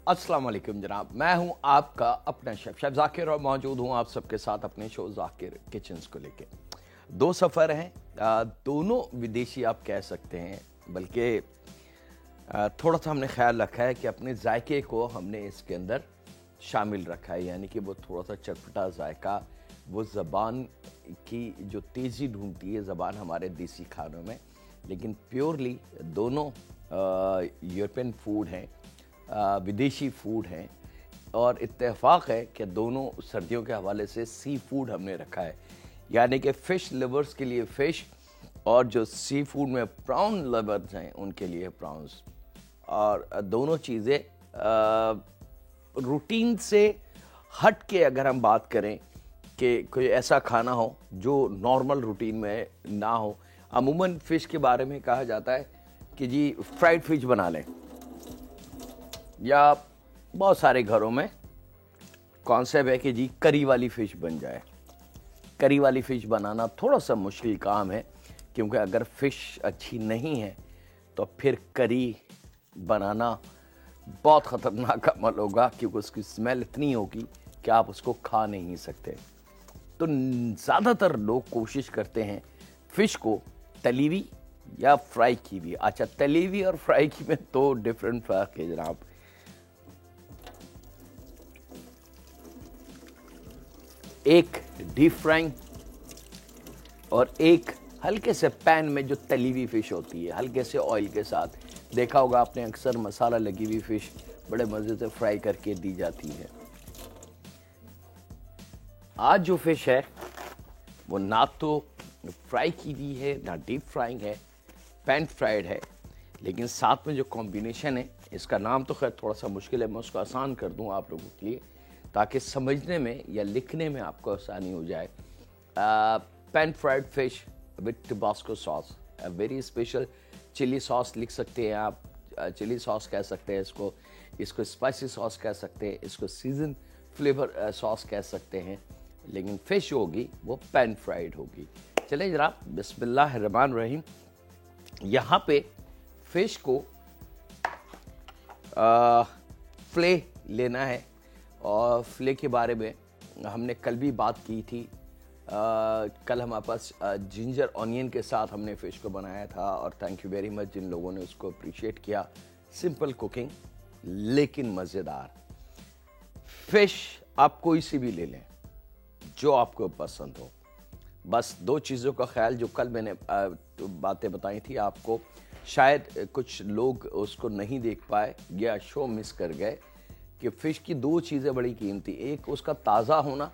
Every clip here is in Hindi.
अस्सलाम वालेकुम जनाब, मैं हूं आपका अपना शेफ जाकिर और मौजूद हूं आप सबके साथ अपने शो जाकिर किचन्स को लेके। दो सफ़र हैं, दोनों विदेशी आप कह सकते हैं, बल्कि थोड़ा सा हमने ख्याल रखा है कि अपने जायके को हमने इसके अंदर शामिल रखा है, यानी कि वो थोड़ा सा चटपटा जायका, वो ज़बान की जो तेज़ी ढूंढती है ज़बान हमारे देसी खानों में, लेकिन प्योरली दोनों यूरोपियन फूड हैं, विदेशी फूड हैं। और इत्तेफाक है कि दोनों सर्दियों के हवाले से सी फूड हमने रखा है, यानी कि फ़िश लवर्स के लिए फ़िश और जो सी फूड में प्राउन लवर्स हैं उनके लिए प्राउंस। और दोनों चीज़ें रूटीन से हट के अगर हम बात करें कि कोई ऐसा खाना हो जो नॉर्मल रूटीन में ना हो। अमूमन फ़िश के बारे में कहा जाता है कि जी फ्राइड फ़िश बना लें, या बहुत सारे घरों में कॉन्सेप्ट है कि जी करी वाली फ़िश बन जाए। करी वाली फ़िश बनाना थोड़ा सा मुश्किल काम है, क्योंकि अगर फ़िश अच्छी नहीं है तो फिर करी बनाना बहुत ख़तरनाक अमल होगा, क्योंकि उसकी स्मेल इतनी होगी कि आप उसको खा नहीं सकते। तो ज़्यादातर लोग कोशिश करते हैं फ़िश को तली हुई या फ्राई की हुई। अच्छा, तली हुई और फ्राई की में तो डिफरेंट फ़र्क है जनाब। एक डीप फ्राइंग और एक हल्के से पैन में जो तली हुई फ़िश होती है, हल्के से ऑयल के साथ। देखा होगा आपने, अक्सर मसाला लगी हुई फ़िश बड़े मज़े से फ्राई करके दी जाती है। आज जो फ़िश है वो ना तो फ्राई की हुई है ना डीप फ्राइंग है, पैन फ्राइड है, लेकिन साथ में जो कॉम्बिनेशन है, इसका नाम तो खैर थोड़ा सा मुश्किल है, मैं उसको आसान कर दूं आप लोगों के लिए ताकि समझने में या लिखने में आपको आसानी हो जाए। Pan fried fish with Tabasco sauce, very special chilli sauce लिख सकते हैं आप, चिली सॉस कह सकते हैं इसको स्पाइसी सॉस कह सकते हैं, इसको सीजन फ्लेवर सॉस कह सकते हैं, लेकिन फ़िश होगी वो पैन फ्राइड होगी। चलिए जनाब, बिस्मिल्लाहिर्रहमानिर्रहीम। यहाँ पे फ़िश को फ़िले लेना है, और फ़िले के बारे में हमने कल भी बात की थी। कल हमारे पास जिंजर ऑनियन के साथ हमने फ़िश को बनाया था, और थैंक यू वेरी मच जिन लोगों ने उसको अप्रिशिएट किया। सिंपल कुकिंग लेकिन मज़ेदार। फ़िश आप कोई सी भी ले लें जो आपको पसंद हो, बस दो चीज़ों का ख्याल, जो कल मैंने बातें बताई थी आपको, शायद कुछ लोग उसको नहीं देख पाए या शो मिस कर गए, कि फ़िश की दो चीज़ें बड़ी कीमती, एक उसका ताज़ा होना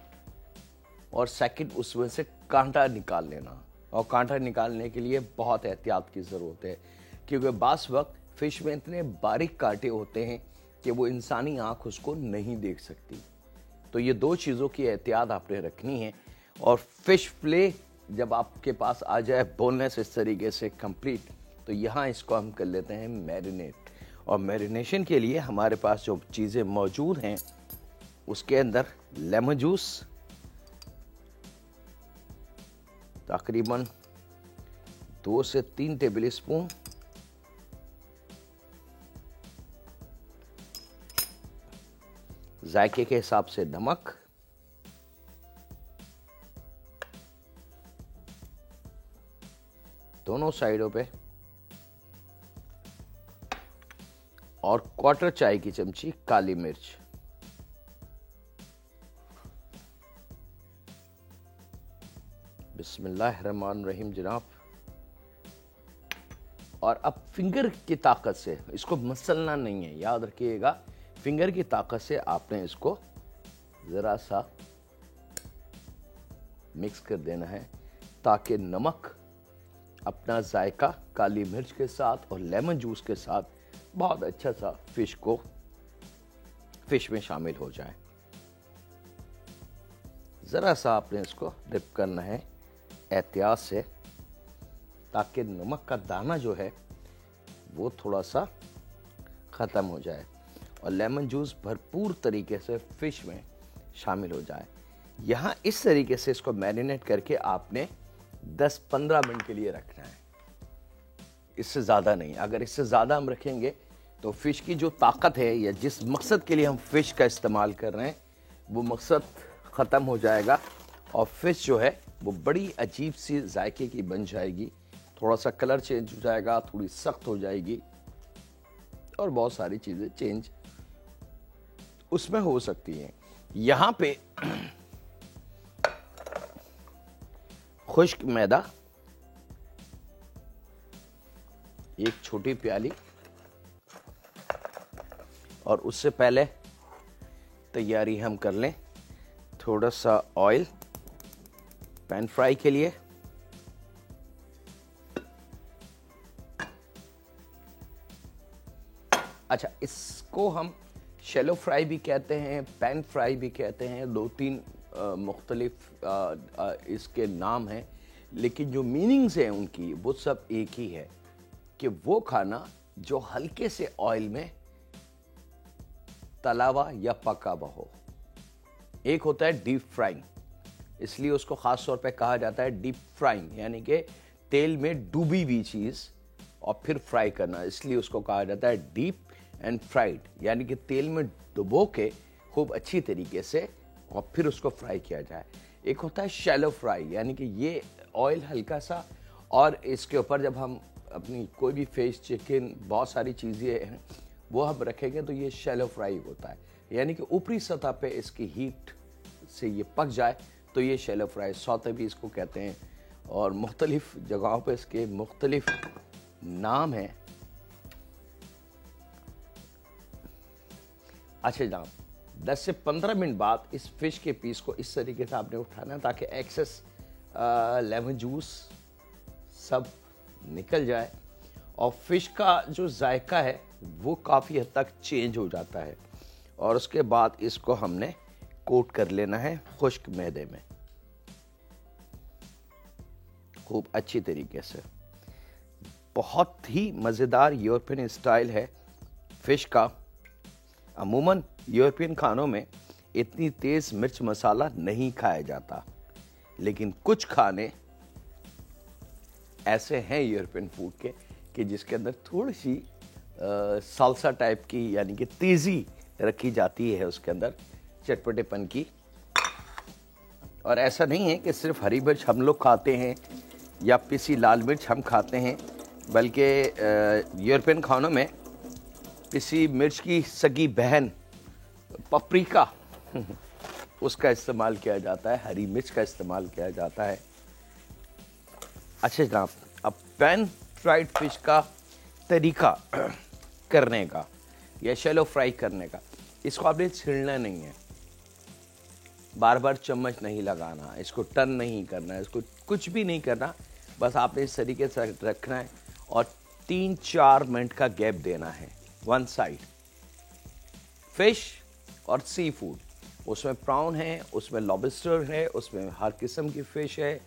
और सेकंड उसमें से कांटा निकाल लेना। और कांटा निकालने के लिए बहुत एहतियात की ज़रूरत है, क्योंकि बास वक्त फ़िश में इतने बारीक कांटे होते हैं कि वो इंसानी आँख उसको नहीं देख सकती। तो ये दो चीज़ों की एहतियात आपने रखनी है। और फ़िश फ़िले जब आपके पास आ जाए बोनलेस इस तरीके से कंप्लीट, तो यहाँ इसको हम कर लेते हैं मैरिनेट। और मैरिनेशन के लिए हमारे पास जो चीज़ें मौजूद हैं, उसके अंदर लेमन जूस तकरीबन 2 से 3 टेबल स्पून, जायके के हिसाब से नमक, दोनों साइडों पे, और क्वार्टर चाय की चमची काली मिर्च। बिस्मिल्लाहिर्रहमानिर्रहीम जनाब। और अब फिंगर की ताकत से इसको मसलना नहीं है, याद रखिएगा, फिंगर की ताकत से आपने इसको ज़रा सा मिक्स कर देना है, ताकि नमक अपना जायका काली मिर्च के साथ और लेमन जूस के साथ बहुत अच्छा सा फ़िश में शामिल हो जाए। ज़रा सा आपने इसको डिप करना है एहतियात से, ताकि नमक का दाना जो है वो थोड़ा सा ख़त्म हो जाए और लेमन जूस भरपूर तरीके से फ़िश में शामिल हो जाए। यहाँ इस तरीके से इसको मैरिनेट करके आपने 10-15 मिनट के लिए रखना है, इससे ज़्यादा नहीं। अगर इससे ज़्यादा हम रखेंगे तो फिश की जो ताकत है या जिस मकसद के लिए हम फिश का इस्तेमाल कर रहे हैं वो मकसद ख़त्म हो जाएगा और फिश जो है वो बड़ी अजीब सी जायके की बन जाएगी। थोड़ा सा कलर चेंज हो जाएगा, थोड़ी सख्त हो जाएगी और बहुत सारी चीज़ें चेंज उसमें हो सकती हैं। यहाँ पे खुश्क मैदा, एक छोटी प्याली, और उससे पहले तैयारी हम कर लें थोड़ा सा ऑयल पैन फ्राई के लिए। अच्छा, इसको हम शैलो फ्राई भी कहते हैं, पैन फ्राई भी कहते हैं, दो तीन मुख्तलिफ इसके नाम हैं, लेकिन जो मीनिंग्स हैं उनकी वो सब एक ही है कि वो खाना जो हल्के से ऑयल में तला हुआ या पका हुआ हो। एक होता है डीप फ्राइंग, इसलिए उसको खास तौर पे कहा जाता है डीप फ्राइंग, यानी कि तेल में डूबी हुई चीज और फिर फ्राई करना, इसलिए उसको कहा जाता है डीप एंड फ्राइड, यानी कि तेल में डुबो के खूब अच्छी तरीके से और फिर उसको फ्राई किया जाए। एक होता है शैलो फ्राई, यानी कि ये ऑयल हल्का सा और इसके ऊपर जब हम अपनी कोई भी फिश, चिकन, बहुत सारी चीज़ें हैं वो हम रखेंगे तो ये शैलो फ्राई होता है, यानी कि ऊपरी सतह पे इसकी हीट से ये पक जाए तो ये शैलो फ्राई, सौते भी इसको कहते हैं और मुख्तलिफ जगहों पे इसके मुख्तलिफ नाम हैं। अच्छा जनाब, 10 से 15 मिनट बाद इस फिश के पीस को इस तरीके से आपने उठाना ताकि एक्सेस लेमन जूस सब निकल जाए और फिश का जो जायका है वो काफ़ी हद तक चेंज हो जाता है। और उसके बाद इसको हमने कोट कर लेना है खुश्क मैदे में खूब अच्छी तरीके से। बहुत ही मज़ेदार यूरोपियन स्टाइल है फिश का। अमूमन यूरोपियन खानों में इतनी तेज़ मिर्च मसाला नहीं खाया जाता, लेकिन कुछ खाने ऐसे हैं यूरोपियन फूड के कि जिसके अंदर थोड़ी सी साल्सा टाइप की, यानी कि तेज़ी रखी जाती है उसके अंदर, चटपटेपन की। और ऐसा नहीं है कि सिर्फ हरी मिर्च हम लोग खाते हैं या पिसी लाल मिर्च हम खाते हैं, बल्कि यूरोपियन खानों में पिसी मिर्च की सगी बहन पपरिका उसका इस्तेमाल किया जाता है, हरी मिर्च का इस्तेमाल किया जाता है। अच्छा जनाब, अब पैन फ्राइड फिश का तरीका करने का या शैलो फ्राई करने का, इसको आपने छीलना नहीं है, बार बार चम्मच नहीं लगाना, इसको टर्न नहीं करना है, इसको कुछ भी नहीं करना, बस आपने इस तरीके से रखना है और 3-4 मिनट का गैप देना है वन साइड। फिश और सी फूड, उसमें प्राउन है, उसमें लॉबस्टर है, उसमें हर किस्म की फिश है,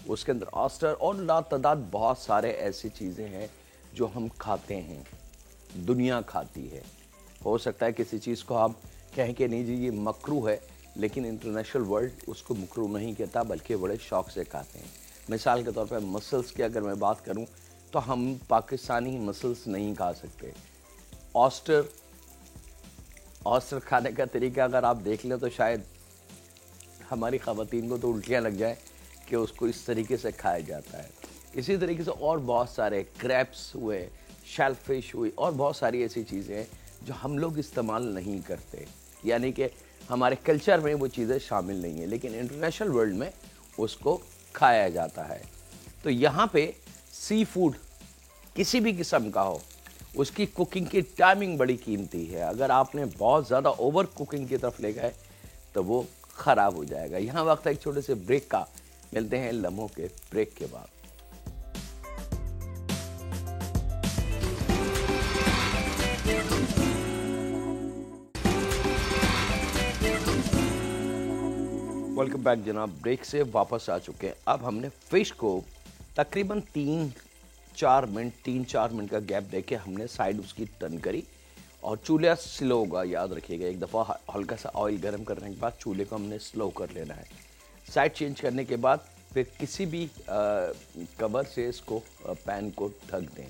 उसके अंदर ऑस्टर और लातादाद बहुत सारे ऐसी चीज़ें हैं जो हम खाते हैं, दुनिया खाती है। हो सकता है किसी चीज़ को आप कहें कि नहीं जी ये मकरू है, लेकिन इंटरनेशनल वर्ल्ड उसको मकरू नहीं कहता, बल्कि बड़े शौक से खाते हैं। मिसाल के तौर पर मसल्स की अगर मैं बात करूं तो हम पाकिस्तानी मसल्स नहीं खा सकते। ऑस्टर खाने का तरीका अगर आप देख लें तो शायद हमारी ख़वातीन को तो उल्टियाँ लग जाए कि उसको इस तरीके से खाया जाता है। इसी तरीके से और बहुत सारे क्रैब्स हुए, शेलफिश हुई और बहुत सारी ऐसी चीज़ें हैं जो हम लोग इस्तेमाल नहीं करते, यानी कि हमारे कल्चर में वो चीज़ें शामिल नहीं है, लेकिन इंटरनेशनल वर्ल्ड में उसको खाया जाता है। तो यहाँ पे सी फूड किसी भी किस्म का हो, उसकी कुकिंग की टाइमिंग बड़ी कीमती है। अगर आपने बहुत ज़्यादा ओवर कुकिंग की तरफ ले गए तो वो ख़राब हो जाएगा। यहाँ वक्त एक छोटे से ब्रेक का, मिलते हैं लम्हों के ब्रेक के बाद। वेलकम बैक जनाब, ब्रेक से वापस आ चुके हैं। अब हमने फिश को तकरीबन 3-4 मिनट का गैप देके हमने साइड उसकी टर्न करी और चूल्हा स्लो होगा, याद रखिएगा। एक दफ़ा हल्का सा ऑयल गर्म करने के बाद चूल्हे को हमने स्लो कर लेना है। साइड चेंज करने के बाद फिर किसी भी कवर से इसको पैन को ढक दें,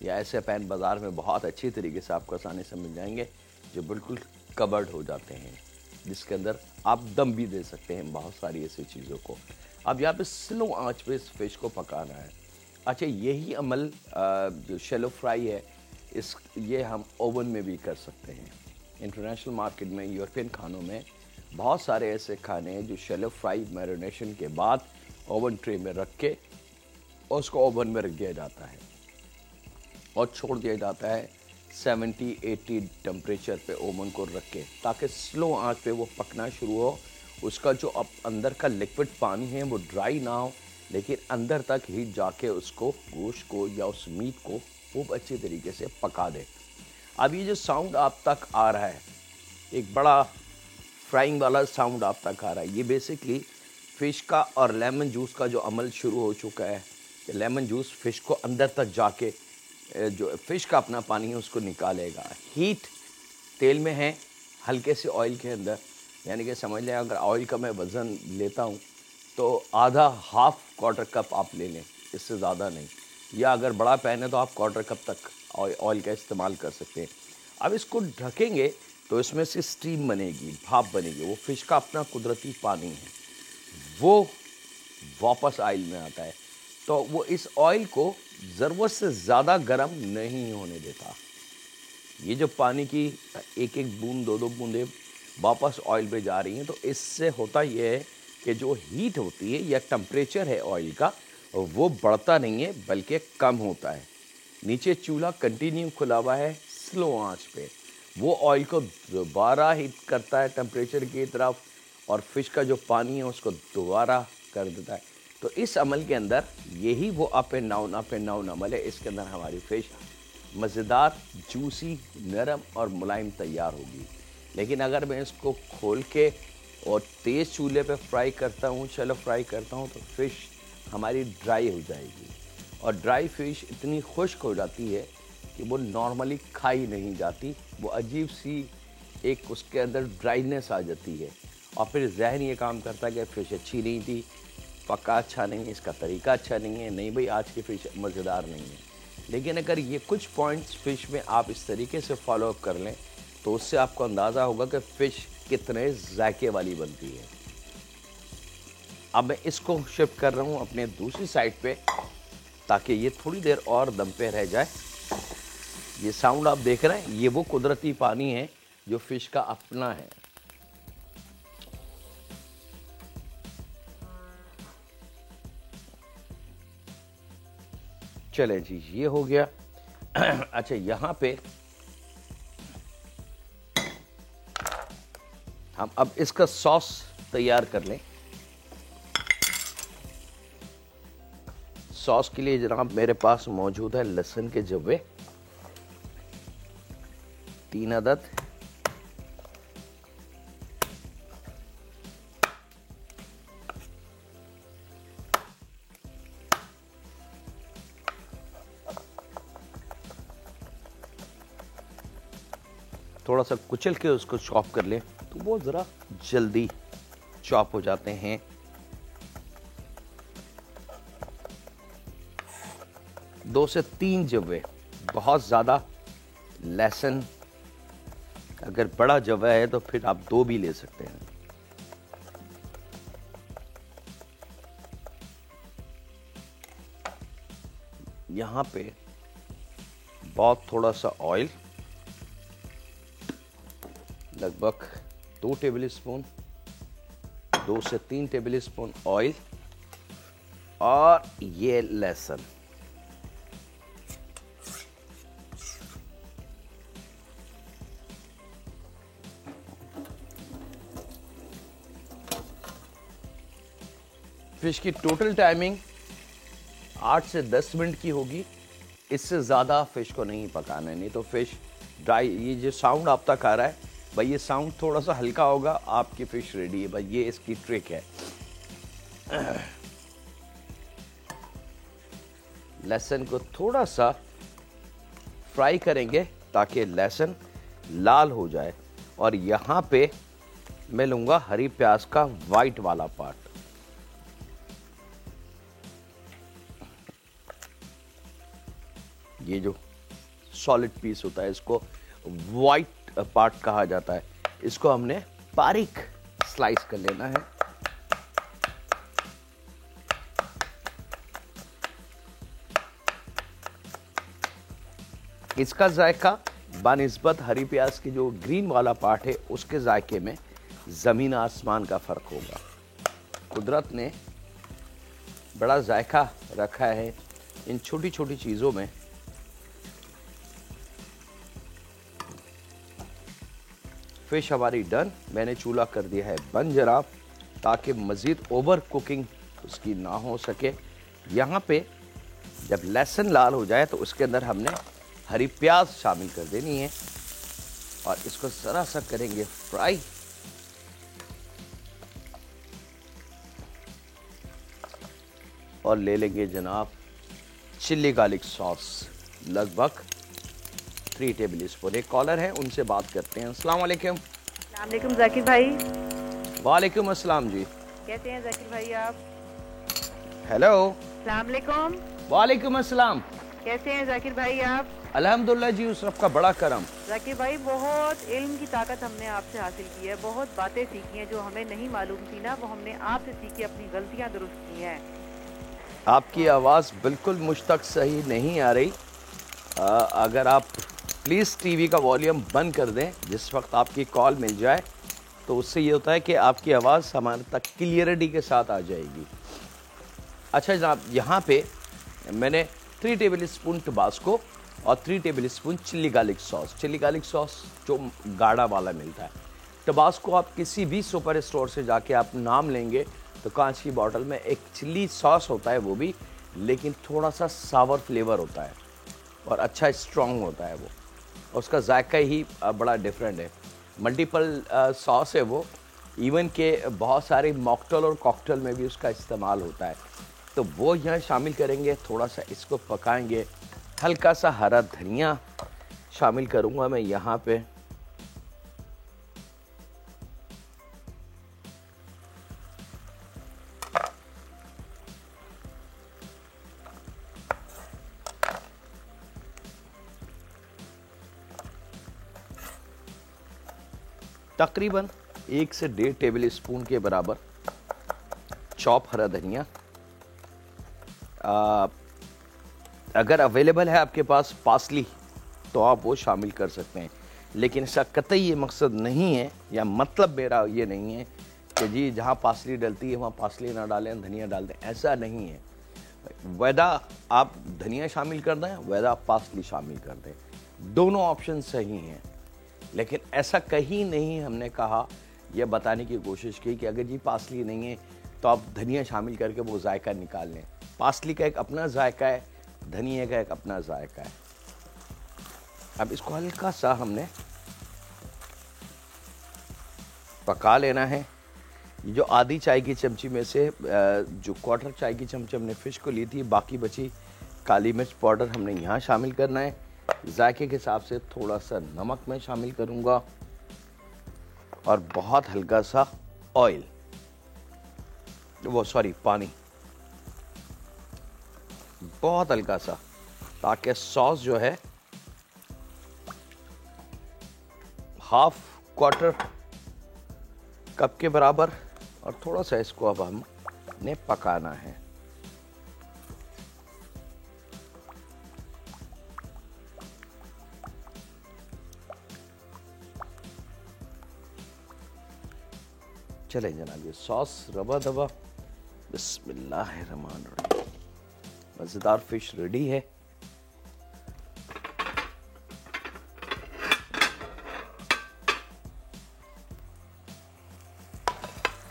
या ऐसे पैन बाज़ार में बहुत अच्छी तरीके से आपको आसानी से मिल जाएंगे जो बिल्कुल कवर्ड हो जाते हैं, जिसके अंदर आप दम भी दे सकते हैं बहुत सारी ऐसी चीज़ों को। अब यहाँ पे स्लो आंच पे इस फिश को पकाना है। अच्छा, यही अमल जो शैलो फ्राई है ये हम ओवन में भी कर सकते हैं। इंटरनेशनल मार्केट में, यूरोपियन खानों में बहुत सारे ऐसे खाने हैं जो शैलो फ्राई मैरिनेशन के बाद ओवन ट्रे में रख के और उसको ओवन में रख दिया जाता है और छोड़ दिया जाता है 70-80 टेम्परेचर पे ओवन को रख के, ताकि स्लो आंच पे वो पकना शुरू हो। उसका जो अब अंदर का लिक्विड पानी है वो ड्राई ना हो, लेकिन अंदर तक हीट जाके उसको गोश्त को या उस मीट को खूब अच्छी तरीके से पका दे। अब ये जो साउंड आप तक आ रहा है, एक बड़ा फ्राइंग वाला साउंड आप तक आ रहा है, ये बेसिकली फ़िश का और लेमन जूस का जो अमल शुरू हो चुका है। लेमन जूस फ़िश को अंदर तक जाके जो फ़िश का अपना पानी है उसको निकालेगा। हीट तेल में है, हल्के से ऑयल के अंदर, यानी कि समझ लें अगर ऑयल का मैं वज़न लेता हूँ तो आधा हाफ क्वार्टर कप आप ले लें, इससे ज़्यादा नहीं, या अगर बड़ा पैन है तो आप क्वार्टर कप तक ऑयल का इस्तेमाल कर सकते हैं। अब इसको ढकेंगे तो इसमें से स्टीम बनेगी, भाप बनेगी। वो फ़िश का अपना कुदरती पानी है, वो वापस ऑयल में आता है, तो वो इस ऑयल को ज़रूरत से ज़्यादा गर्म नहीं होने देता। ये जो पानी की एक एक बूंद, दो दो बूंदें वापस ऑयल पे जा रही हैं, तो इससे होता ये है कि जो हीट होती है या टेम्परेचर है ऑयल का, वो बढ़ता नहीं है बल्कि कम होता है। नीचे चूल्हा कंटिन्यू खुला हुआ है स्लो आंच पे, वो ऑयल को दोबारा हीट करता है टेम्परेचर की तरफ, और फिश का जो पानी है उसको दोबारा कर देता है। तो इस अमल के अंदर यही वो अप एंड डाउन अमल है। इसके अंदर हमारी फ़िश मज़ेदार, जूसी, नरम और मुलायम तैयार होगी। लेकिन अगर मैं इसको खोल के और तेज़ चूल्हे पे फ्राई करता हूँ, शैलो फ्राई करता हूँ, तो फ़िश हमारी ड्राई हो जाएगी, और ड्राई फ़िश इतनी खुश्क हो जाती है कि वो नॉर्मली खाई नहीं जाती। वो अजीब सी एक उसके अंदर ड्राइनेस आ जाती है, और फिर जहन ये काम करता है कि फ़िश अच्छी नहीं थी, पका अच्छा नहीं है, इसका तरीका अच्छा नहीं है, नहीं भाई आज की फ़िश मज़ेदार नहीं है। लेकिन अगर ये कुछ पॉइंट्स फ़िश में आप इस तरीके से फॉलो अप कर लें तो उससे आपको अंदाज़ा होगा कि फ़िश कितने जायके वाली बनती है। अब मैं इसको शिफ्ट कर रहा हूँ अपने दूसरी साइड पे, ताकि ये थोड़ी देर और दम पे रह जाए। ये साउंड आप देख रहे हैं, ये वो कुदरती पानी है जो फ़िश का अपना है। चले जी, ये हो गया। अच्छा, यहाँ पे हम अब इसका सॉस तैयार कर लें। सॉस के लिए जनाब मेरे पास मौजूद है लहसुन के जब्बे 3 अदद, थोड़ा सा कुचल के उसको चॉप कर लें तो वो ज़रा जल्दी चॉप हो जाते हैं। 2 से 3 जवे, बहुत ज़्यादा लहसुन, अगर बड़ा जवा है तो फिर आप 2 भी ले सकते हैं। यहाँ पे बहुत थोड़ा सा ऑयल, लगभग 2 टेबल स्पून, 2 से 3 टेबल स्पून ऑयल, और ये लहसुन। फिश की टोटल टाइमिंग 8 से 10 मिनट की होगी, इससे ज़्यादा फिश को नहीं पकाना है, नहीं तो फिश ड्राई। ये जो साउंड आप तक आ रहा है भाई, ये साउंड थोड़ा सा हल्का होगा, आपकी फिश रेडी है भाई, ये इसकी ट्रिक है। लहसुन को थोड़ा सा फ्राई करेंगे ताकि लहसुन लाल हो जाए, और यहाँ पे मैं लूँगा हरी प्याज का वाइट वाला पार्ट। ये जो सॉलिड पीस होता है, इसको वाइट पार्ट कहा जाता है। इसको हमने बारीक स्लाइस कर लेना है। इसका जायका बानिस्बत हरी प्याज की जो ग्रीन वाला पार्ट है उसके जायके में जमीन आसमान का फर्क होगा। कुदरत ने बड़ा जायका रखा है इन छोटी छोटी चीजों में। फिश हमारी डन, मैंने चूल्हा कर दिया है बंद जनाब, ताकि मजीद ओवर कुकिंग उसकी ना हो सके। यहाँ पे जब लहसुन लाल हो जाए तो उसके अंदर हमने हरी प्याज शामिल कर देनी है और इसको जरा सा करेंगे फ्राई। और ले लेंगे जनाब चिल्ली गार्लिक सॉस, लगभग 3 टेबल स्पून। एक कॉलर है, उनसे बात करते हैं। अस्सलाम वालेकुम। अस्सलाम वालेकुम जाकिर भाई। वालेकुम अस्सलाम जी। कैसे हैं जाकिर भाई आप? हेलो। अस्सलाम वालेकुम। वालेकुम अस्सलाम। कैसे हैं जाकिर भाई आप? अल्हम्दुलिल्लाह जी, उस रब का बड़ा करम। जाकिर भाई बहुत इल्म की ताकत हमने आपसे हासिल की है, बहुत बातें सीखी हैं जो हमें नहीं मालूम थी ना, वो हमने आपसे सीखी, अपनी गलतियां दुरुस्त की हैं। आपकी आवाज़ बिल्कुल मुझ तक सही नहीं आ रही। अगर आप प्लीज़ टीवी का वॉल्यूम बंद कर दें जिस वक्त आपकी कॉल मिल जाए, तो उससे ये होता है कि आपकी आवाज़ हमारे तक क्लियरिटी के साथ आ जाएगी। अच्छा जनाब, यहाँ पे मैंने 3 टेबल स्पून टबास्को और 3 table spoon chilli garlic sauce, chilli garlic sauce जो गाढ़ा वाला मिलता है। टबास्को आप किसी भी सुपर स्टोर से जाके आप नाम लेंगे तो कांच की बॉटल में एक चिल्ली सॉस होता है, वो भी, लेकिन थोड़ा सा सावर फ्लेवर होता है और अच्छा स्ट्रॉन्ग होता है वो, उसका जायका ही बड़ा डिफरेंट है। मल्टीपल सॉस है वो, इवन के बहुत सारे मॉकटेल और कॉकटेल में भी उसका इस्तेमाल होता है। तो वो यहाँ शामिल करेंगे, थोड़ा सा इसको पकाएंगे। हल्का सा हरा धनिया शामिल करूँगा मैं यहाँ पे। तकरीबन 1 से 1.5 टेबल स्पून के बराबर चॉप हरा धनिया। अगर अवेलेबल है आपके पास पासली तो आप वो शामिल कर सकते हैं, लेकिन इसका कतई ये मकसद नहीं है या मतलब मेरा ये नहीं है कि जी जहाँ पासली डलती है वहाँ पासली ना डालें, धनिया डाल दें, ऐसा नहीं है। वैदा आप धनिया शामिल कर दें, वैदा आप पासली शामिल कर दें, दोनों ऑप्शन सही हैं। लेकिन ऐसा कहीं नहीं हमने कहा या बताने की कोशिश की कि अगर जी पासली नहीं है तो आप धनिया शामिल करके वो जायका निकाल लें। पासली का एक अपना जायका है, धनिया का एक अपना जायका है। अब इसको हल्का सा हमने पका लेना है। ये जो आधी चाय की चमची में से जो 1/4 चाय की चमची हमने फिश को ली थी, बाकी बची काली मिर्च पाउडर हमने यहाँ शामिल करना है। जायके के हिसाब से थोड़ा सा नमक मैं शामिल करूंगा और बहुत हल्का सा ऑयल, पानी, बहुत हल्का सा, ताकि सॉस जो है 1/4 कप के बराबर, और थोड़ा सा इसको अब हमने पकाना है। चले जनाब, ये सॉस रवा दवा, बिस्मिल्लाहिर्रहमानिर्रहीम, मज़ेदार फिश रेडी है।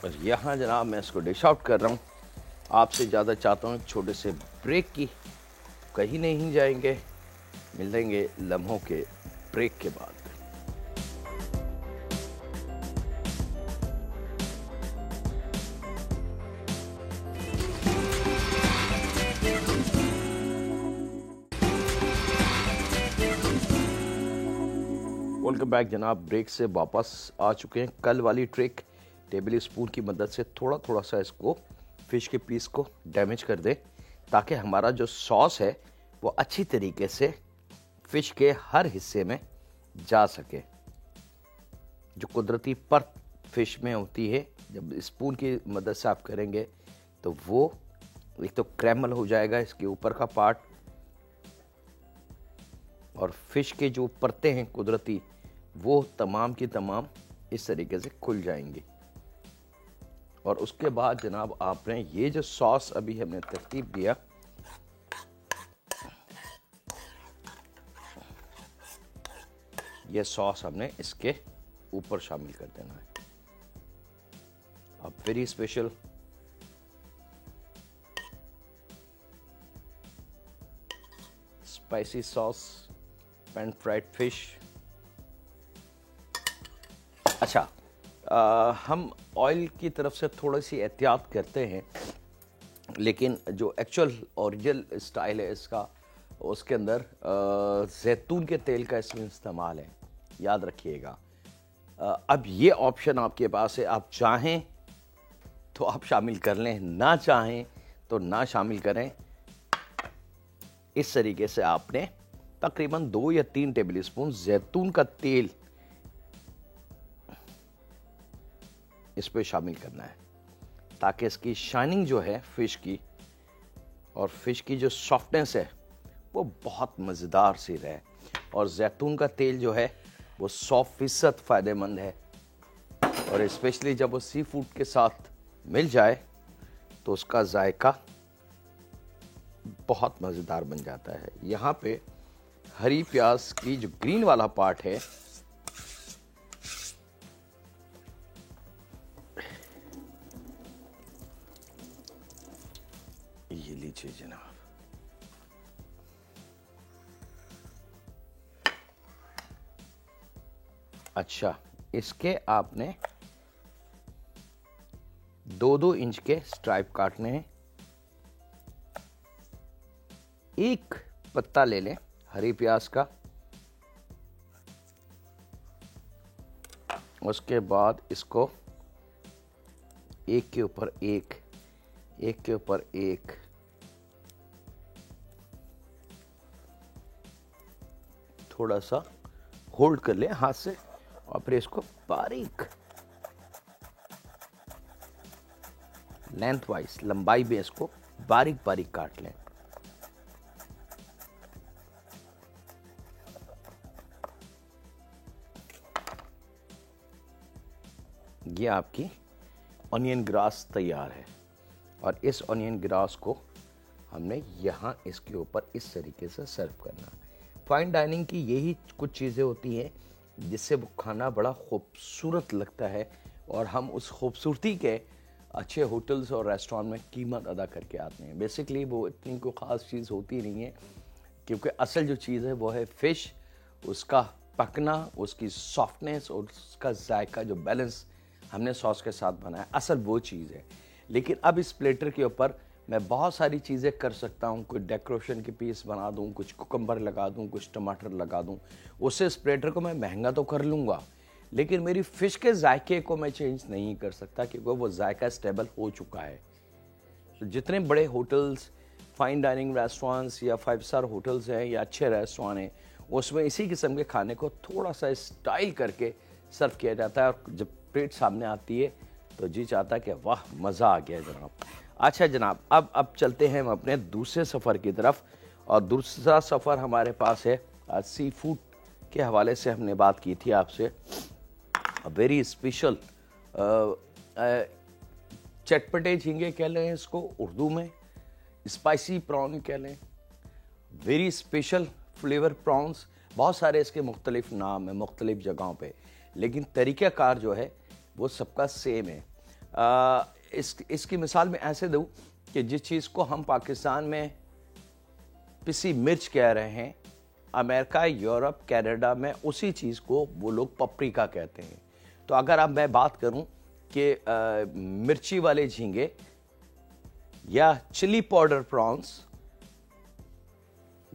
बस यहाँ जनाब मैं इसको डिश आउट कर रहा हूँ। आपसे ज़्यादा चाहता हूँ एक छोटे से ब्रेक की, कहीं नहीं जाएंगे, मिलेंगे लम्हों के ब्रेक के बाद। वेलकम बैक जनाब, ब्रेक से वापस आ चुके हैं। कल वाली ट्रिक, टेबल स्पून की मदद से थोड़ा थोड़ा सा इसको फिश के पीस को डैमेज कर दे, ताकि हमारा जो सॉस है वो अच्छी तरीके से फिश के हर हिस्से में जा सके। जो कुदरती परत फिश में होती है, जब स्पून की मदद से आप करेंगे तो वो एक तो क्रैमल हो जाएगा इसके ऊपर का पार्ट, और फिश के जो परतें हैं कुदरती, वो तमाम की तमाम इस तरीके से खुल जाएंगी। और उसके बाद जनाब आपने ये जो सॉस अभी हमने तरतीब दिया, ये सॉस हमने इसके ऊपर शामिल कर देना है। अब very special spicy sauce pan fried fish. अच्छा, हम ऑयल की तरफ से थोड़ी सी एहतियात करते हैं, लेकिन जो एक्चुअल ओरिजिनल स्टाइल है इसका, उसके अंदर जैतून के तेल का इसमें इस्तेमाल है, याद रखिएगा। अब ये ऑप्शन आपके पास है, आप चाहें तो आप शामिल कर लें, ना चाहें तो ना शामिल करें। इस तरीके से आपने तकरीबन 2 या 3 टेबल स्पून जैतून का तेल इस पे शामिल करना है, ताकि इसकी शाइनिंग जो है फिश की और फिश की जो सॉफ्टनेस है वो बहुत मज़ेदार सी रहे। और जैतून का तेल जो है वो 100% फ़ायदेमंद है, और स्पेशली जब वो सी फूड के साथ मिल जाए तो उसका जायका बहुत मज़ेदार बन जाता है। यहाँ पे हरी प्याज की जो ग्रीन वाला पार्ट है, ये लीजिए जनाब। अच्छा, इसके आपने 2-2 इंच के स्ट्राइप काटने हैं। एक पत्ता ले लें हरी प्याज का, उसके बाद इसको एक के ऊपर एक, एक के ऊपर एक थोड़ा सा होल्ड कर ले हाथ से, और फिर इसको बारीक लेंथ वाइज, लंबाई में इसको बारीक बारीक काट लें। ये आपकी ऑनियन ग्रास तैयार है, और इस ऑनियन ग्रास को हमने यहाँ इसके ऊपर इस तरीके से सर्व करना। फाइन डाइनिंग की यही कुछ चीज़ें होती हैं जिससे वो खाना बड़ा खूबसूरत लगता है, और हम उस खूबसूरती के अच्छे होटल्स और रेस्टोरेंट में कीमत अदा करके आते हैं। बेसिकली वो इतनी कोई ख़ास चीज़ होती नहीं है, क्योंकि असल जो चीज़ है वो है फ़िश, उसका पकना, उसकी सॉफ्टनेस और उसका जायका जो बैलेंस हमने सॉस के साथ बनाया, असल वो चीज़ है। लेकिन अब इस प्लेटर के ऊपर मैं बहुत सारी चीज़ें कर सकता हूँ, कुछ डेकोरेशन के पीस बना दूँ, कुछ कुकम्बर लगा दूँ, कुछ टमाटर लगा दूँ। उससे इस प्लेटर को मैं महंगा तो कर लूँगा, लेकिन मेरी फ़िश के जायके को मैं चेंज नहीं कर सकता, क्योंकि वो जायका स्टेबल हो चुका है। तो जितने बड़े होटल्स, फाइन डाइनिंग रेस्टोरेंट्स या 5 स्टार होटल्स हैं या अच्छे रेस्टोरेंट हैं, उसमें इसी किस्म के खाने को थोड़ा सा स्टाइल करके सर्व किया जाता है, और जब प्लेट सामने आती है तो जी चाहता है कि वाह मज़ा आ गया जनाब। अच्छा जनाब, अब चलते हैं हम अपने दूसरे सफ़र की तरफ, और दूसरा सफ़र हमारे पास है आज सी फूड के हवाले से हमने बात की थी आपसे। वेरी स्पेशल चटपटे झींगे कह लें इसको उर्दू में, स्पाइसी प्रॉन कह लें, वेरी स्पेशल फ्लेवर प्रॉन्स। बहुत सारे इसके मुख्तलिफ नाम हैं मुख्तलिफ जगहों पे, लेकिन तरीक़ाकार जो है वो सबका सेम है। इसकी मिसाल मैं ऐसे दूँ कि जिस चीज़ को हम पाकिस्तान में पिसी मिर्च कह रहे हैं, अमेरिका, यूरोप, कनाडा में उसी चीज़ को वो लोग पपरिका कहते हैं। तो अगर अब मैं बात करूं कि मिर्ची वाले झींगे या चिली पाउडर प्रॉन्स,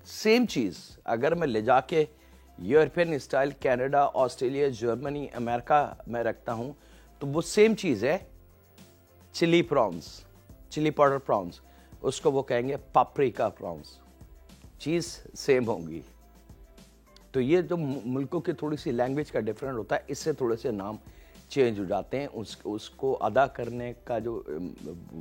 सेम चीज़ अगर मैं ले जाके European style Canada, Australia, Germany, America में रखता हूं, तो वो सेम चीज़ है chilli prawns, chilli powder prawns, उसको वो कहेंगे पापरिका प्रॉन्स। चीज़ सेम होंगी, तो ये जो मुल्कों की थोड़ी सी लैंग्वेज का डिफरेंट होता है, इससे थोड़े से नाम चेंज हो जाते हैं, उसको अदा करने का जो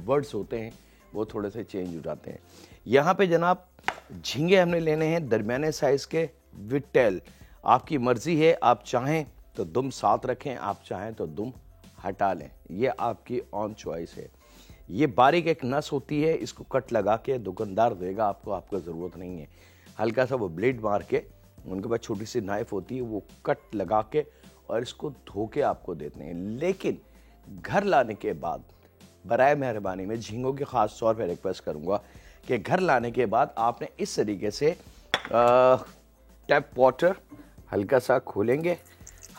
वर्ड्स होते हैं वो थोड़े से चेंज हो जाते हैं। यहाँ पे जनाब झींगे हमने लेने हैं दरमियाने साइज़ के विद टेल। आपकी मर्ज़ी है, आप चाहें तो दुम साथ रखें, आप चाहें तो दुम हटा लें, ये आपकी ऑन चॉइस है। ये बारीक एक नस होती है, इसको कट लगा के दुकानदार देगा आपको, आपको ज़रूरत नहीं है। हल्का सा वो ब्लेड मार के, उनके पास छोटी सी नाइफ होती है, वो कट लगा के और इसको धो के आपको देते हैं। लेकिन घर लाने के बाद बराए मेहरबानी में झींगों के ख़ास तौर पर रिक्वेस्ट करूँगा कि घर लाने के बाद आपने इस तरीके से टैप वाटर हल्का सा खोलेंगे,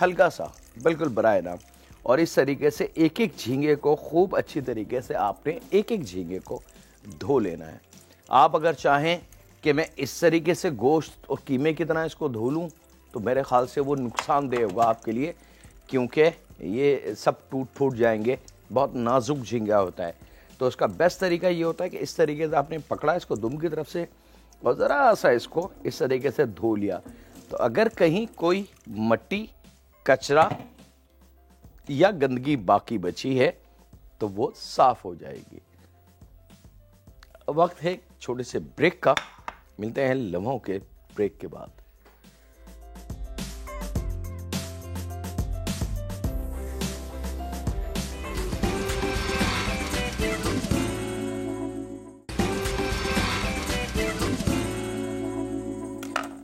हल्का सा बिल्कुल बराए ना, और इस तरीके से एक एक झींगे को खूब अच्छी तरीके से आपने एक एक झींगे को धो लेना है। आप अगर चाहें कि मैं इस तरीके से गोश्त और कीमे की तरह इसको धो लूँ तो मेरे ख्याल से वो नुकसानदेह होगा आपके लिए, क्योंकि ये सब टूट फूट जाएंगे, बहुत नाजुक झींगा होता है। तो उसका बेस्ट तरीका ये होता है कि इस तरीके से आपने पकड़ा इसको दुम की तरफ से और ज़रा सा इसको इस तरीके से धो लिया, तो अगर कहीं कोई मट्टी, कचरा या गंदगी बाकी बची है तो वो साफ हो जाएगी। वक्त है छोटे से ब्रेक का, मिलते हैं लम्हों के ब्रेक के बाद।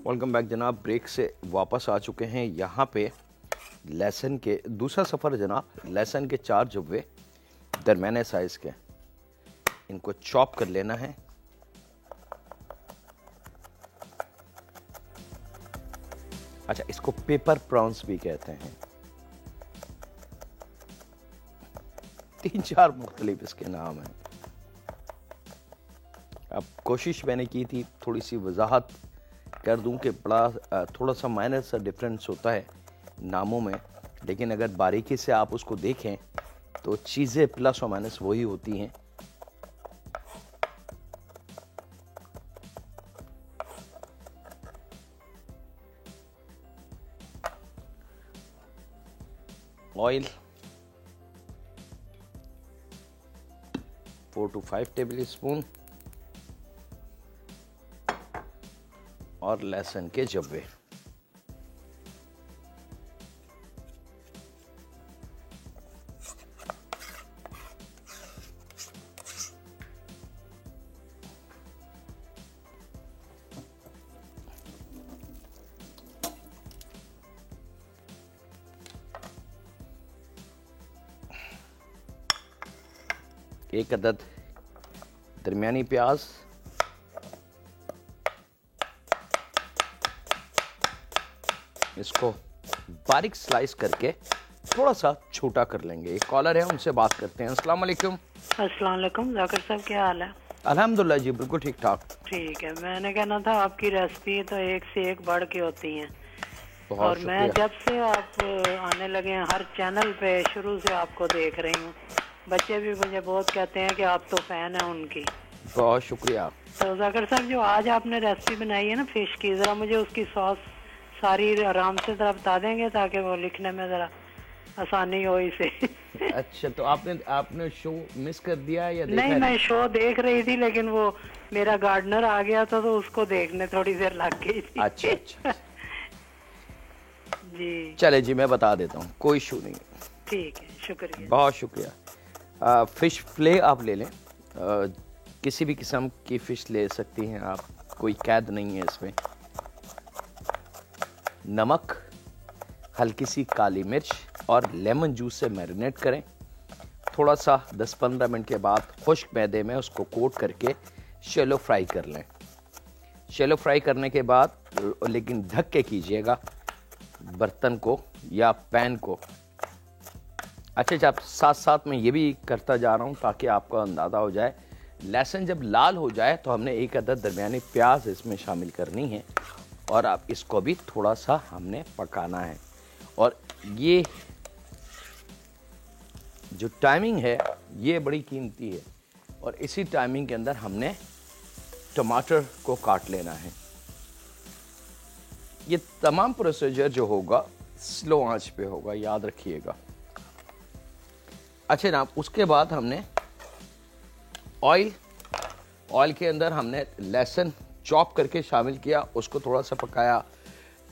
वेलकम बैक जनाब, ब्रेक से वापस आ चुके हैं। यहाँ पे लहसुन के दूसरा सफ़र जनाब, लहसुन के 4 जुब्वे दरमियाने साइज़ के, इनको चॉप कर लेना है। अच्छा, इसको पेपर प्रॉन्स भी कहते हैं, 3-4 मुख्तलिफ इसके नाम हैं। अब कोशिश मैंने की थी थोड़ी सी वजाहत कर दूं कि बड़ा थोड़ा सा माइनर सा डिफरेंस होता है नामों में, लेकिन अगर बारीकी से आप उसको देखें तो चीज़ें प्लस और माइनस वही होती हैं। ऑयल 4 to 5 टेबल स्पून और लहसुन के जब्वे। एक अदद दरमियानी प्याज, इसको बारीक स्लाइस करके थोड़ा सा छोटा कर लेंगे। एक कॉलर है, उनसे बात करते हैं। अस्सलाम वालेकुम। अस्सलाम वालेकुम, जाकिर साहब क्या हाल है? अल्हम्दुलिल्लाह जी, बिल्कुल ठीक ठाक। ठीक है, मैंने कहना था आपकी रेसिपी तो एक से एक बढ़ के होती हैं, और मैं जब से आप आने लगे हैं हर चैनल पे शुरू से आपको देख रही हूँ। बच्चे भी मुझे बहुत कहते हैं कि आप तो फैन हैं उनकी। बहुत शुक्रिया। तो जाकिर साहब, जो आज आपने रेसिपी बनाई है ना फिश की, ज़रा मुझे उसकी सॉस सारी आराम से ज़रा बता देंगे ताकि वो लिखने में ज़रा आसानी हो इसे। अच्छा, तो आपने शो मिस कर दिया या देखा? नहीं, मैं शो देख रही थी, लेकिन वो मेरा गार्डनर आ गया था तो उसको देखने थोड़ी देर लग गई थी। अच्छा जी चले जी, मैं बता देता हूँ, कोई इशू नहीं। ठीक है, शुक्रिया। बहुत शुक्रिया। फ़िश फ्ले आप ले लें, किसी भी किस्म की फ़िश ले सकती हैं आप, कोई कैद नहीं है इसमें। नमक, हल्की सी काली मिर्च और लेमन जूस से मैरिनेट करें। थोड़ा सा 10-15 मिनट के बाद खुश्क मैदे में उसको कोट करके शैलो फ्राई कर लें। शैलो फ्राई करने के बाद, लेकिन ढक के कीजिएगा बर्तन को या पैन को। अच्छा, आप साथ साथ में ये भी करता जा रहा हूँ ताकि आपको अंदाज़ा हो जाए। लहसुन जब लाल हो जाए तो हमने एक अदद दरमियानी प्याज इसमें शामिल करनी है और अब इसको भी थोड़ा सा हमने पकाना है। और ये जो टाइमिंग है ये बड़ी कीमती है, और इसी टाइमिंग के अंदर हमने टमाटर को काट लेना है। ये तमाम प्रोसीजर जो होगा स्लो आंच पे होगा, याद रखिएगा। अच्छा ना, उसके बाद हमने ऑयल के अंदर हमने लहसुन चॉप करके शामिल किया, उसको थोड़ा सा पकाया।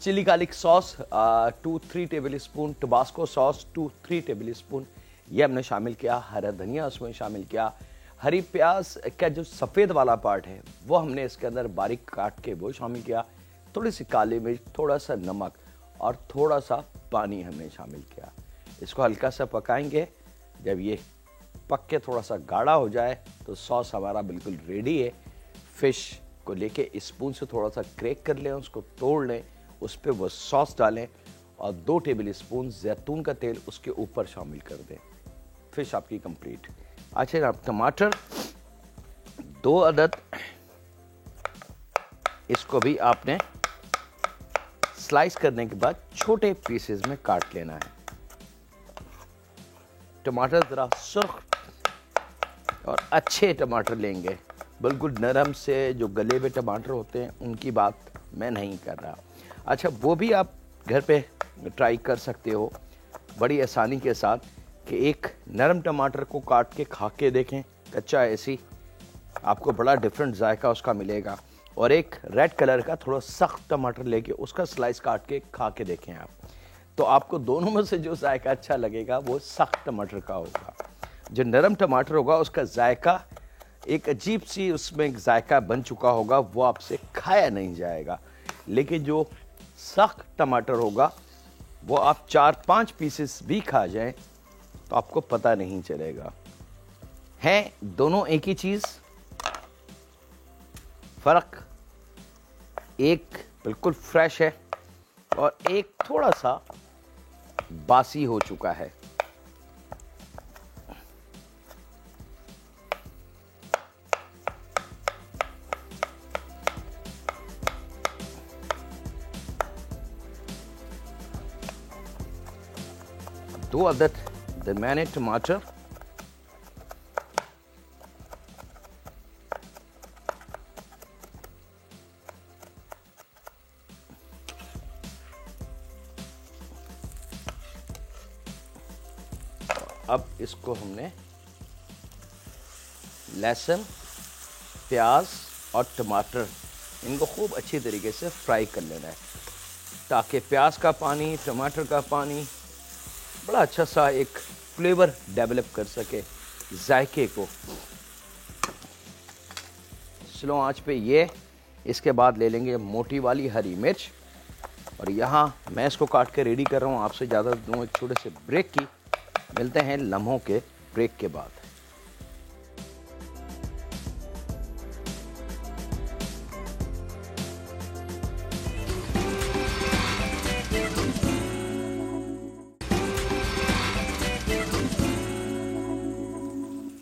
Chilli garlic sauce 2-3 tablespoon, Tabasco sauce 2-3 tablespoon ये हमने शामिल किया। हरा धनिया उसमें शामिल किया। हरी प्याज का जो सफ़ेद वाला पार्ट है वो हमने इसके अंदर बारीक काट के वो शामिल किया। थोड़ी सी काली मिर्च, थोड़ा सा नमक और थोड़ा सा पानी हमने शामिल किया। इसको हल्का सा पकाएंगे। जब ये पक के थोड़ा सा गाढ़ा हो जाए तो सॉस हमारा बिल्कुल रेडी है। फिश को लेके स्पून से थोड़ा सा क्रैक कर लें, उसको तोड़ लें, उस पर वो सॉस डालें और 2 टेबल स्पून जैतून का तेल उसके ऊपर शामिल कर दें। फिश आपकी कंप्लीट। अच्छा, आप टमाटर 2 अदद, इसको भी आपने स्लाइस करने के बाद छोटे पीसेस में काट लेना है। टमाटर जरा सुर्ख और अच्छे टमाटर लेंगे, बिल्कुल नरम से जो गले हुए टमाटर होते हैं उनकी बात मैं नहीं कर रहा। अच्छा, वो भी आप घर पे ट्राई कर सकते हो बड़ी आसानी के साथ कि एक नरम टमाटर को काट के खा के देखें, कच्चा ऐसी आपको बड़ा डिफरेंट जायका उसका मिलेगा। और एक रेड कलर का थोड़ा सख्त टमाटर लेके उसका स्लाइस काट के खा के देखें आप, तो आपको दोनों में से जो जायका अच्छा लगेगा वो सख्त टमाटर का होगा। जो नरम टमाटर होगा उसका जायका एक अजीब सी उसमें एक जायका बन चुका होगा, वो आपसे खाया नहीं जाएगा। लेकिन जो सख्त टमाटर होगा वो आप 4-5 पीसेस भी खा जाएं तो आपको पता नहीं चलेगा। हैं दोनों एक ही चीज़, फ़र्क एक बिल्कुल फ्रेश है और एक थोड़ा सा बासी हो चुका है। दो अदद दरमियाने टमाटर, अब इसको हमने लहसुन, प्याज और टमाटर इनको खूब अच्छी तरीके से फ्राई कर लेना है ताकि प्याज का पानी, टमाटर का पानी बड़ा अच्छा सा एक फ्लेवर डेवलप कर सके जायके को। स्लो आंच पे ये। इसके बाद ले लेंगे मोटी वाली हरी मिर्च और यहाँ मैं इसको काट के रेडी कर रहा हूँ। आपसे ज़्यादा दूँ एक छोटे से ब्रेक की। मिलते हैं लम्हों के ब्रेक के बाद।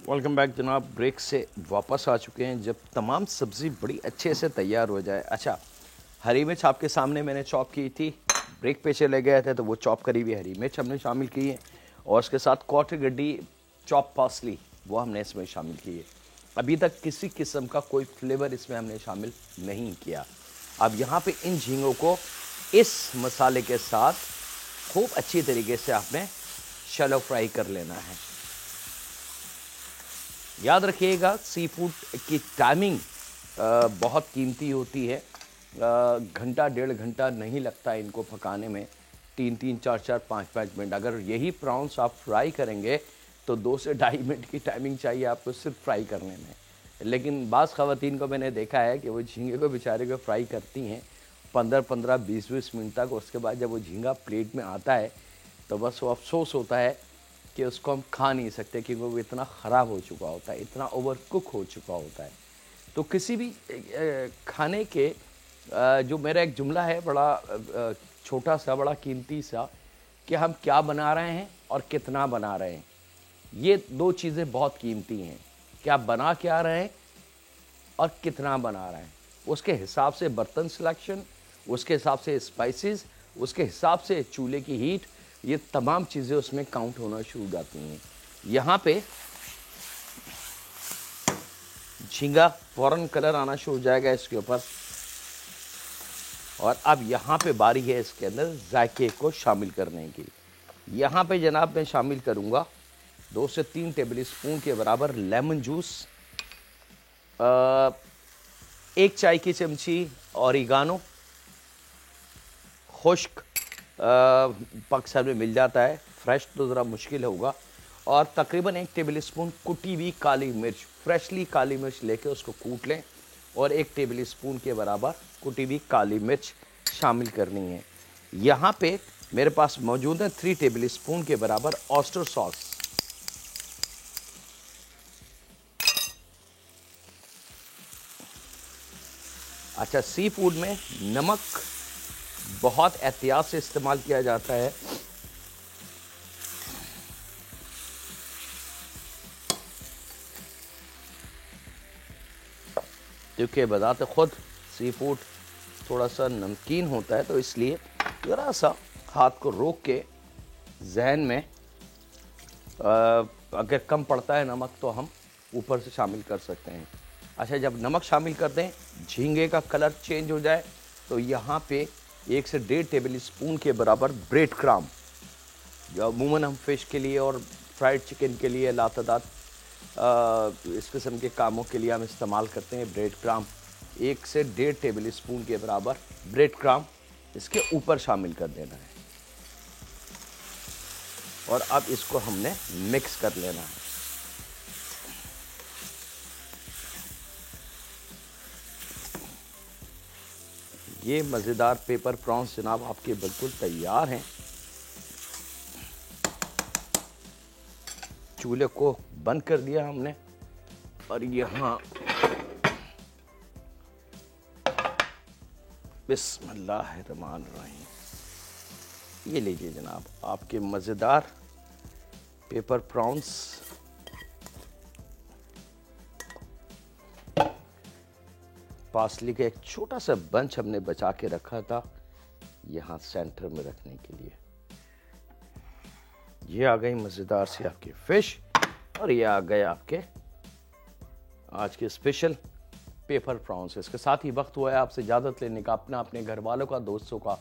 वेलकम बैक जनाब। ब्रेक से वापस आ चुके हैं। जब तमाम सब्ज़ी बड़ी अच्छे से तैयार हो जाए। अच्छा, हरी मिर्च आपके सामने मैंने चॉप की थी, ब्रेक पे चले गए थे तो वो चॉप करी हुई हरी मिर्च हमने शामिल की है और उसके साथ क्वार्टर गड्डी चॉप पार्सली वो हमने इसमें शामिल की है। अभी तक किसी किस्म का कोई फ्लेवर इसमें हमने शामिल नहीं किया। अब यहाँ पे इन झींगों को इस मसाले के साथ खूब अच्छी तरीके से आपने शैलो फ्राई कर लेना है। याद रखिएगा सी फूड की टाइमिंग बहुत कीमती होती है। घंटा 1.5 घंटा नहीं लगता इनको पकाने में, 3-3, 4-4, 5-5 मिनट। अगर यही प्रॉन्स आप फ्राई करेंगे तो 2 से 2.5 मिनट की टाइमिंग चाहिए आपको सिर्फ फ्राई करने में। लेकिन बाज़ ख़वातीन को मैंने देखा है कि वो झींगे को बेचारे को फ्राई करती हैं 15-15, 20-20 मिनट तक। उसके बाद जब वो झींगा प्लेट में आता है तो बस वो अफसोस होता है कि उसको हम खा नहीं सकते क्योंकि वो इतना ख़राब हो चुका होता है, इतना ओवर कुक हो चुका होता है। तो किसी भी खाने के जो मेरा एक जुमला है बड़ा छोटा सा बड़ा कीमती सा कि हम क्या बना रहे हैं और कितना बना रहे हैं, ये 2 चीज़ें बहुत कीमती हैं कि आप बना क्या रहे हैं और कितना बना रहे हैं। उसके हिसाब से बर्तन सिलेक्शन, उसके हिसाब से स्पाइसेस, उसके हिसाब से चूल्हे की हीट, ये तमाम चीज़ें उसमें काउंट होना शुरू हो जाती हैं। यहाँ पे झींगा फ़ौरन कलर आना शुरू हो जाएगा इसके ऊपर। और अब यहाँ पे बारी है इसके अंदर जायके को शामिल करने की। यहाँ पे जनाब मैं शामिल करूँगा 2 से 3 टेबल स्पून के बराबर लेमन जूस, 1 चाय की चमची ऑरिगानो, खुश्क पाकिस्तान में मिल जाता है, फ्रेश तो ज़रा मुश्किल होगा, और तकरीबन 1 टेबल स्पून कुटी हुई काली मिर्च, फ्रेशली काली मिर्च लेके उसको कूट लें और 1 टेबल स्पून के बराबर कुटी हुई काली मिर्च शामिल करनी है। यहाँ पे मेरे पास मौजूद है 3 टेबल स्पून के बराबर ऑयस्टर सॉस। अच्छा, सी फूड में नमक बहुत एहतियात से इस्तेमाल किया जाता है, क्योंकि बजाते खुद सी फूड थोड़ा सा नमकीन होता है, तो इसलिए ज़रा सा हाथ को रोक के जहन में अगर कम पड़ता है नमक तो हम ऊपर से शामिल कर सकते हैं। अच्छा, जब नमक शामिल कर दें, झींगे का कलर चेंज हो जाए, तो यहाँ पे 1 से 1.5 टेबल स्पून के बराबर ब्रेड क्रम्ब, जो अमूमन हम फिश के लिए और फ्राइड चिकन के लिए लातादाद इस किस्म के कामों के लिए हम इस्तेमाल करते हैं ब्रेड क्रम्ब, 1 से 1.5 टेबल स्पून के बराबर ब्रेड क्रम्ब इसके ऊपर शामिल कर देना है। और अब इसको हमने मिक्स कर लेना है। ये मज़ेदार पेपर प्रॉन्स जनाब आपके बिल्कुल तैयार हैं। चूल्हे को बंद कर दिया हमने और यहाँ बिस्मिल्लाहिर्रहमानिर्रहीम, ये लीजिए जनाब आपके मज़ेदार पेपर प्रॉन्स। पार्सली का एक छोटा सा बंच हमने बचा के रखा था यहाँ सेंटर में रखने के लिए। ये आ गई मज़ेदार सी आपकी फिश और ये आ गए आपके आज के स्पेशल पेपर प्रॉन्स। इसके साथ ही वक्त हुआ है आपसे इजाज़त लेने का। अपने घर वालों का, दोस्तों का,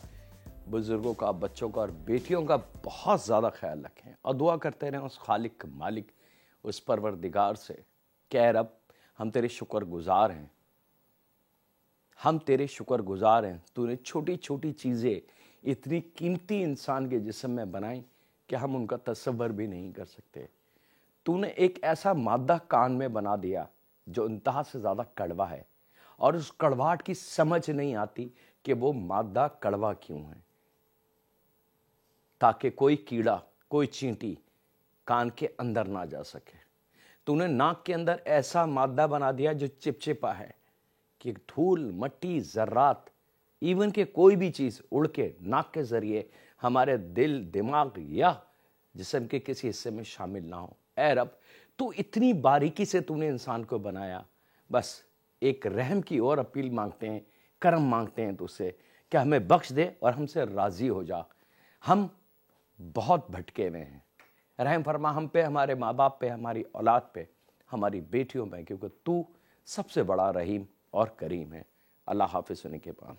बुजुर्गों का, बच्चों का और बेटियों का बहुत ज़्यादा ख्याल रखें और दुआ करते रहें उस खालिक मालिक, उस परवरदिगार से कि रब हम तेरे शुक्रगुजार हैं, हम तेरे शुक्रगुजार हैं। तूने छोटी छोटी चीज़ें इतनी कीमती इंसान के जिस्म में बनाई कि हम उनका तसव्वुर भी नहीं कर सकते। तूने एक ऐसा मादा कान में बना दिया जो इंतहा से ज़्यादा कड़वा है और उस कड़वाहट की समझ नहीं आती कि वो मादा कड़वा क्यों है, ताकि कोई कीड़ा, कोई चींटी कान के अंदर ना जा सके। तूने नाक के अंदर ऐसा मादा बना दिया जो चिपचिपा है कि धूल, मट्टी, ज़र्रात, इवन के कोई भी चीज़ उड़ के नाक के ज़रिए हमारे दिल, दिमाग या जिस्म के किसी हिस्से में शामिल ना हो। ऐ रब, तू इतनी बारीकी से तूने इंसान को बनाया, बस एक रहम की और अपील मांगते हैं, करम मांगते हैं तुझसे कि हमें बख्श दे और हमसे राज़ी हो जा। हम बहुत भटके हुए हैं, रहम फरमा हम पे, हमारे माँ बाप पे, हमारी औलाद पे, हमारी बेटियों पे, क्योंकि तू सबसे बड़ा रहीम और करीम है। अल्लाह हाफ़िज़। सुने के बाद